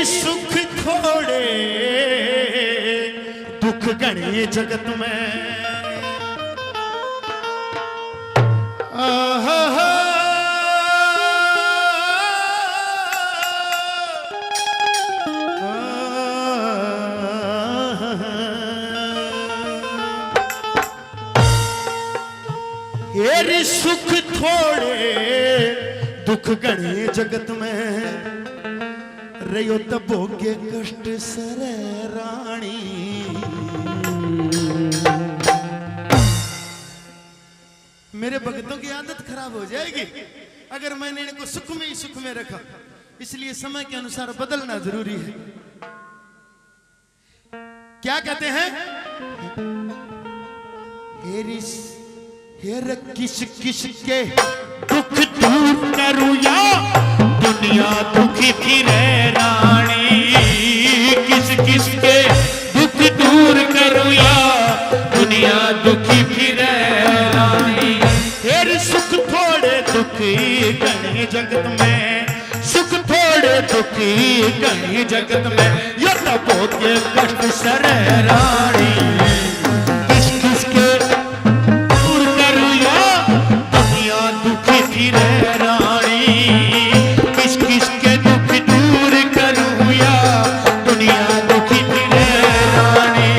हेरी सुख थोड़े दुख घने जगत में। हेरी सुख थोड़े दुख घने जगत में, रहो तब भोगे कष्ट सरे रानी। मेरे भक्तों की आदत खराब हो जाएगी अगर मैंने इनको सुख में ही सुख में रखा, इसलिए समय के अनुसार बदलना जरूरी है। क्या कहते हैं? हेर किस किस के दुख दूर करूं या दुनिया दुखी फिरे रानी। किस किस के दुख दूर करूं या दुनिया दुखी फिरे रानी। हेर सुख थोड़े दुखी घने जगत में, सुख थोड़े दुखी घने जगत में, यो तब के कष्ट सरे रानी। किस किस के दूर करूं या दुनिया दुखी फिरे रानी। किस किस के दुख दूर करूं या दुनिया दुखी फिरे रानी।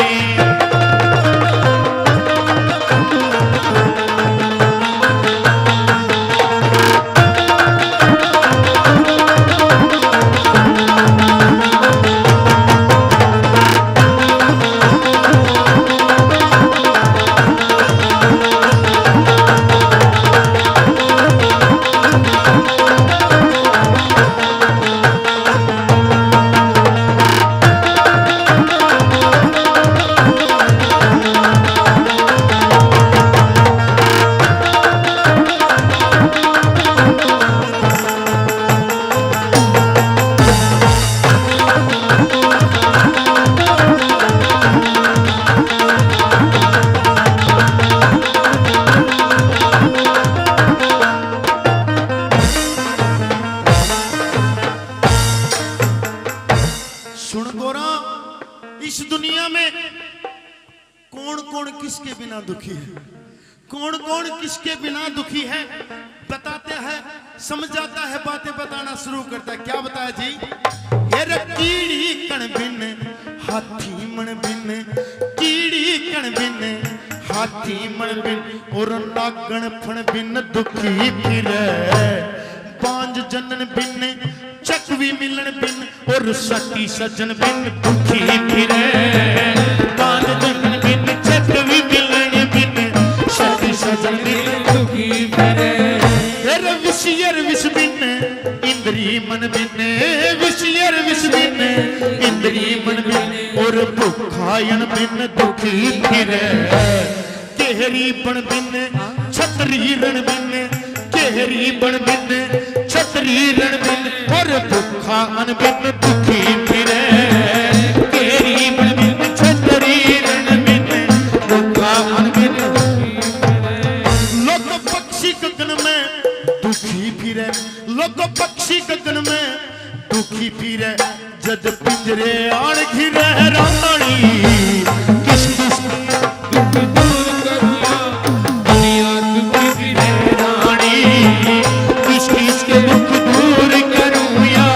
इस दुनिया में कौन कौन किसके बिना दुखी है, कौन कौन किसके बिना दुखी है, बताते हैं, समझाता है, बातें बताना शुरू करता है। क्या बताया जी? हेर कीड़ी कण बिन हाथी मन बिन, कीड़ी कण बिन हाथी मन बिन, और नागण फण बिन दुखी फिरे। पांच जनन बिन चकवी मिलन बिन, और सती सजन बिन दुखी फिरे। पांच जनन बिन चकवी मिलन बिन, सती सजन बिन दुखी फिरे। हेर विषयर विष बिन इंद्री मन बिन, विषयर विष बिन इंद्री मन बिन, और भुखायन बिन दुखी फिरे। केहरी बन बिन छतरी रण बिन, केहरी बन बिन छतरी रण बिन, और भूखा अन बिन दुखी फिरे। केहरी बन बिन छतरी रण बिन, भूखा अन बिन दुखी फिरे। लोग पक्षी गगन में दुखी फिरे, लोग पक्षी गगन में दुखी फिरे, जद पिंजरे आन घिरे रानी। किस किस दुख दूर करूं दुनिया दुखी फिरे रानी। किस किस के दुख दूर करूं या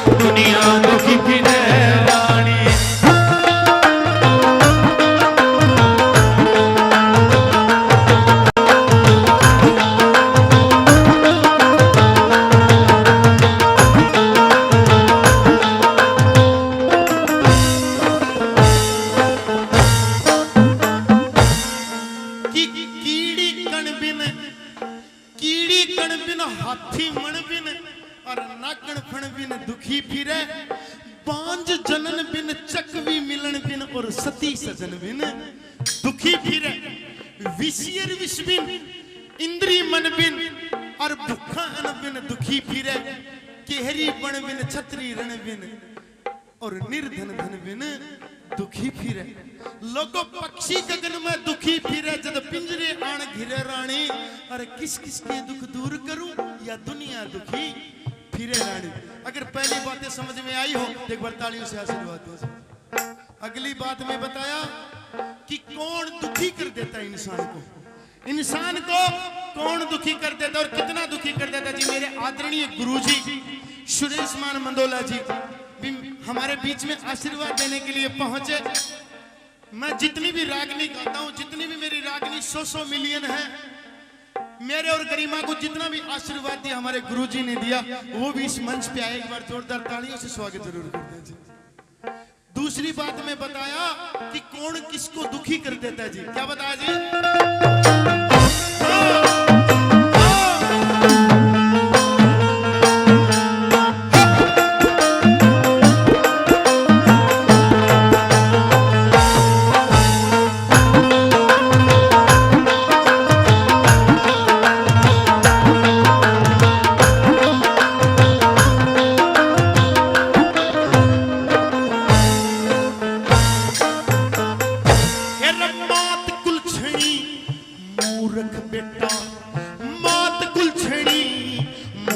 दुनिया दुखी फिरे रानी। हाथी मन बिन और नागण फण बिन दुखी फिरे। पांच जनन बिन चकवी मिलन बिन, और सती सजन बिन दुखी फिरे। विषयर विष बिन इंद्री मन बिन, और भूखा अन बिन दुखी फिरे। केहरी बन बिन छतरी रण बिन, और निर्धन धन बिन दुखी फिरे। लोगो पक्षी गगन में दुखी फिरे, जद पिंजरे आन घिरे रानी। अरे किस किस के दुख दूर करूं या दुनिया दुखी फिरे रानी। अगर पहली बातें समझ में आई हो तो एक बार तालियों से आशीर्वाद दो। अगली बात में बताया कि कौन दुखी कर देता है इंसान को, इंसान को कौन दुखी कर देता और कितना दुखी कर देता जी। मेरे आदरणीय गुरुजी सुरेश मान मंदोला जी भी हमारे बीच में आशीर्वाद देने के लिए पहुंचे। मैं जितनी भी रागनी गाता हूं, जितनी भी मेरी रागनी 100 मिलियन है, मेरे और गरिमा को जितना भी आशीर्वाद दिया हमारे गुरुजी ने दिया, वो भी इस मंच पे आए। एक बार जोरदार तालियों से स्वागत जरूर कर दीजिए। दूसरी बात में बताया कि कौन किसको दुखी कर देता है जी। क्या बताया जी?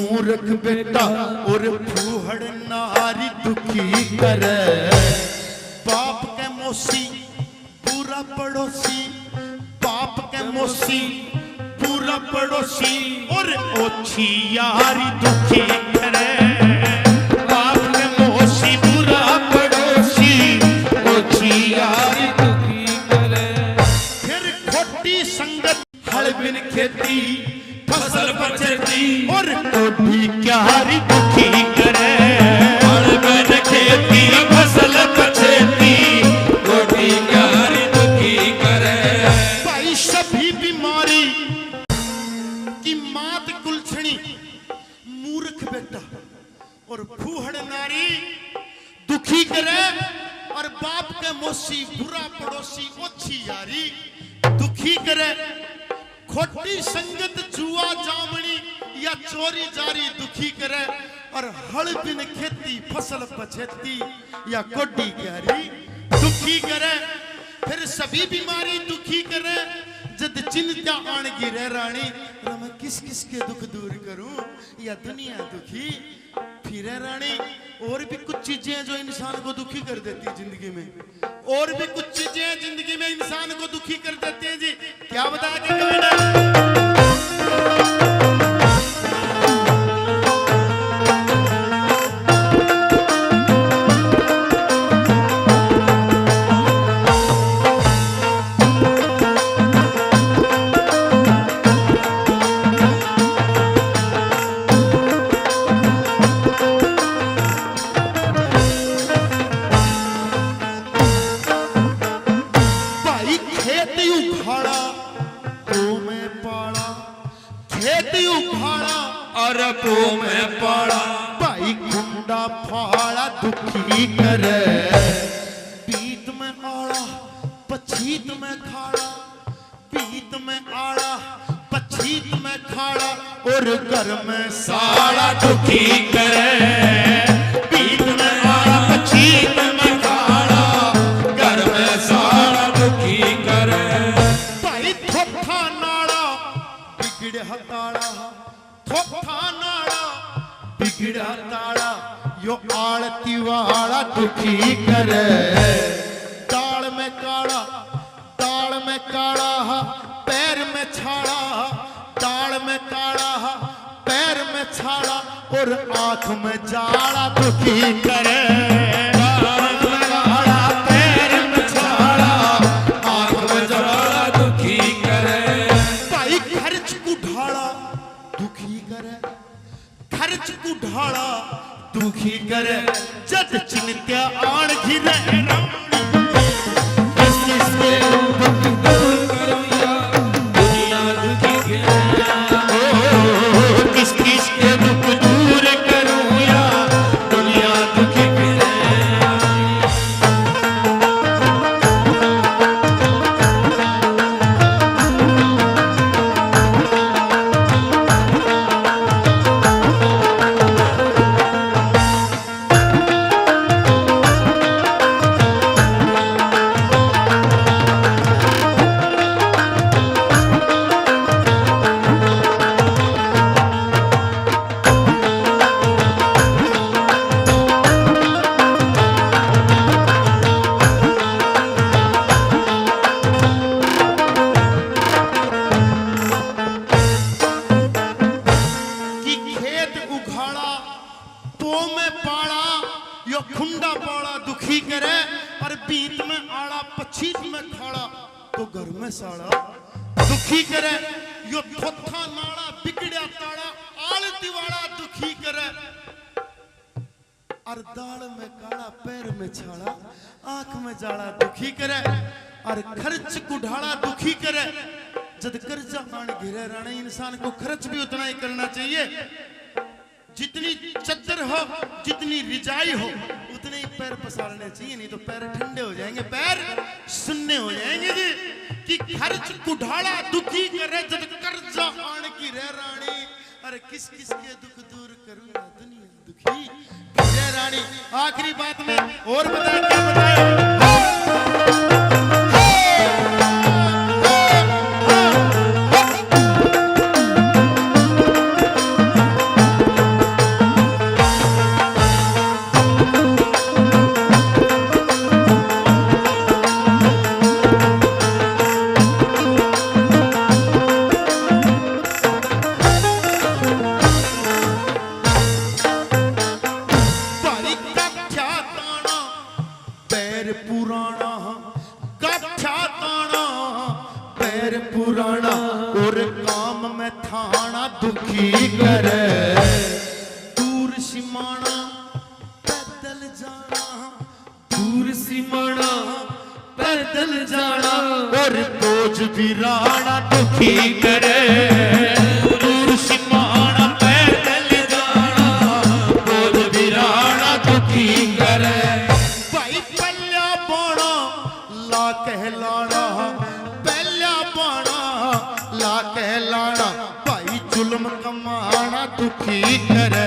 मूर्ख बेटा और फूहड़ नारी दुखी करे, बाप के मोसी पूरा पड़ोसी, बाप के मोसी पूरा पड़ोसी और ओछी यारी दुखी करे, बाप के मोसी पूरा पड़ोसी ओछी यारी दुखी करे। फिर खोटी संगत हल बिन खेती फसल बचती और कोठी क्यारी दुखी करे, हल बिन खेती फसल बचती कोठी क्यारी दुखी करे। भाई सभी बीमारी की मात कुलछणी मूर्ख बेटा और फूहड़ नारी दुखी करे और बाप के मोसी बुरा पड़ोसी ओछी यारी दुखी करे। खोटी संगत जुआ जामनी या चोरी जारी दुखी करे और हल बिन खेती फसल पछेती या कोडी क्यारी दुखी करे। फिर सभी बीमारी दुखी करे। जद चिंता आन गिरे रानी, मैं किस किस के दुख दूर करूं या दुनिया दुखी फिरे रानी। और भी कुछ चीजें जो इंसान को दुखी कर देती है जिंदगी में, और भी कुछ चीजें जिंदगी में इंसान को दुखी कर देती है जी। क्या बता के में पाड़ा भाई कुंडा फाड़ा दुखी करे, पीत में आड़ा पछीत में खाड़ा, पीत में आड़ा पछीत में खाड़ा और घर में साड़ा दुखी करे, पीत में आड़ा पछीत में खाड़ा घर में साड़ा दुखी करे। भाई थोथा नाड़ा बिगड़े हताड़ा, थोथा नाड़ा बिगड़ा ताड़ा यो आड़ती वाला दुखी करे। दाल में काड़ा, दाल में काड़ा पैर में छाड़ा, दाल में काड़ा पैर में छाड़ा और आंख में जाड़ा दुखी करे। दाल में काड़ा पैर में छाड़ा आंख में जाड़ा दुखी करे। भाई खर्च को ढाड़ा दुखी करे, खर्च को ढाड़ा दुखी करे। जद चिंत्या आण घिरे किस किस के दुख दूर करूं या दुनिया दुखी फिरे। यो खुंडा पाड़ा दुखी करे, और बीत में आड़ा पछीत में खाड़ा तो घर में साड़ा दुखी करे। यो थोथा नाड़ा बिगड़या ताड़ा आलती वाला दुखी करे, और दाल में काड़ा पैर में छाड़ा आंख में जाड़ा दुखी करे, और खर्च कुढ़ाड़ा दुखी करे। जब कर्जा आन घिरे राणे इंसान को खर्च भी उतना ही करना चाहिए, जितनी चद्दर हो जितनी रिजाई हो उतने ही पैर पसारने चाहिए, नहीं तो पैर ठंडे हो जाएंगे, पैर सुन्ने हो जाएंगे जी। कि खर्च कुढ़ाड़ा दुखी करे जब कर्जा आन की रे रानी, अरे किस किस के दुख दूर करूंगा दुनिया दुखी रे रानी। आखिरी बात में और बताए क्या बताए, पुराना और काम में थाना दुखी करे। दूर सिमाना पैदल जाना, दूर सिमाना पैदल जाना, और बोझ बिराना दुखी करे। दूर सिमाना पैदल जाना, बोझ बिराना दुखी करे। भाई पल्ला बाणा ला कहलाना, ला कहलाना, भाई जुल्म कमाना दुखी करे।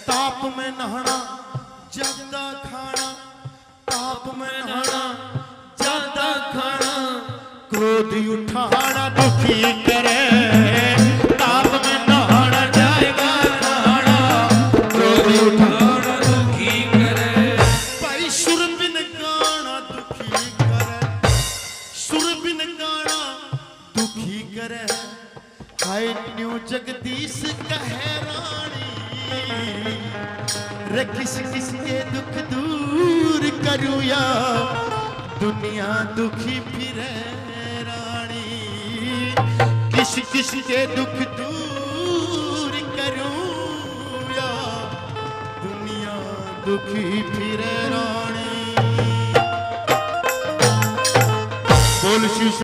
ताप में नहाना ज्यादा खाना, ताप में नहाना ज्यादा खाना, क्रोध उठाना दुखी करे। ताप में नहाना ज्यादा खाना, क्रोध उठाना दुखी करे। भाई सुर बिन गाना दुखी करे, सुर बिन गाना दुखी करे। हाय न्यू जगदीश कहे रानी, रे किस किस के दुख दूर करूं या दुनिया दुखी फिरे रानी। किस किस के दुख दूर करूं या दुनिया दुखी फिरे रानी। बोल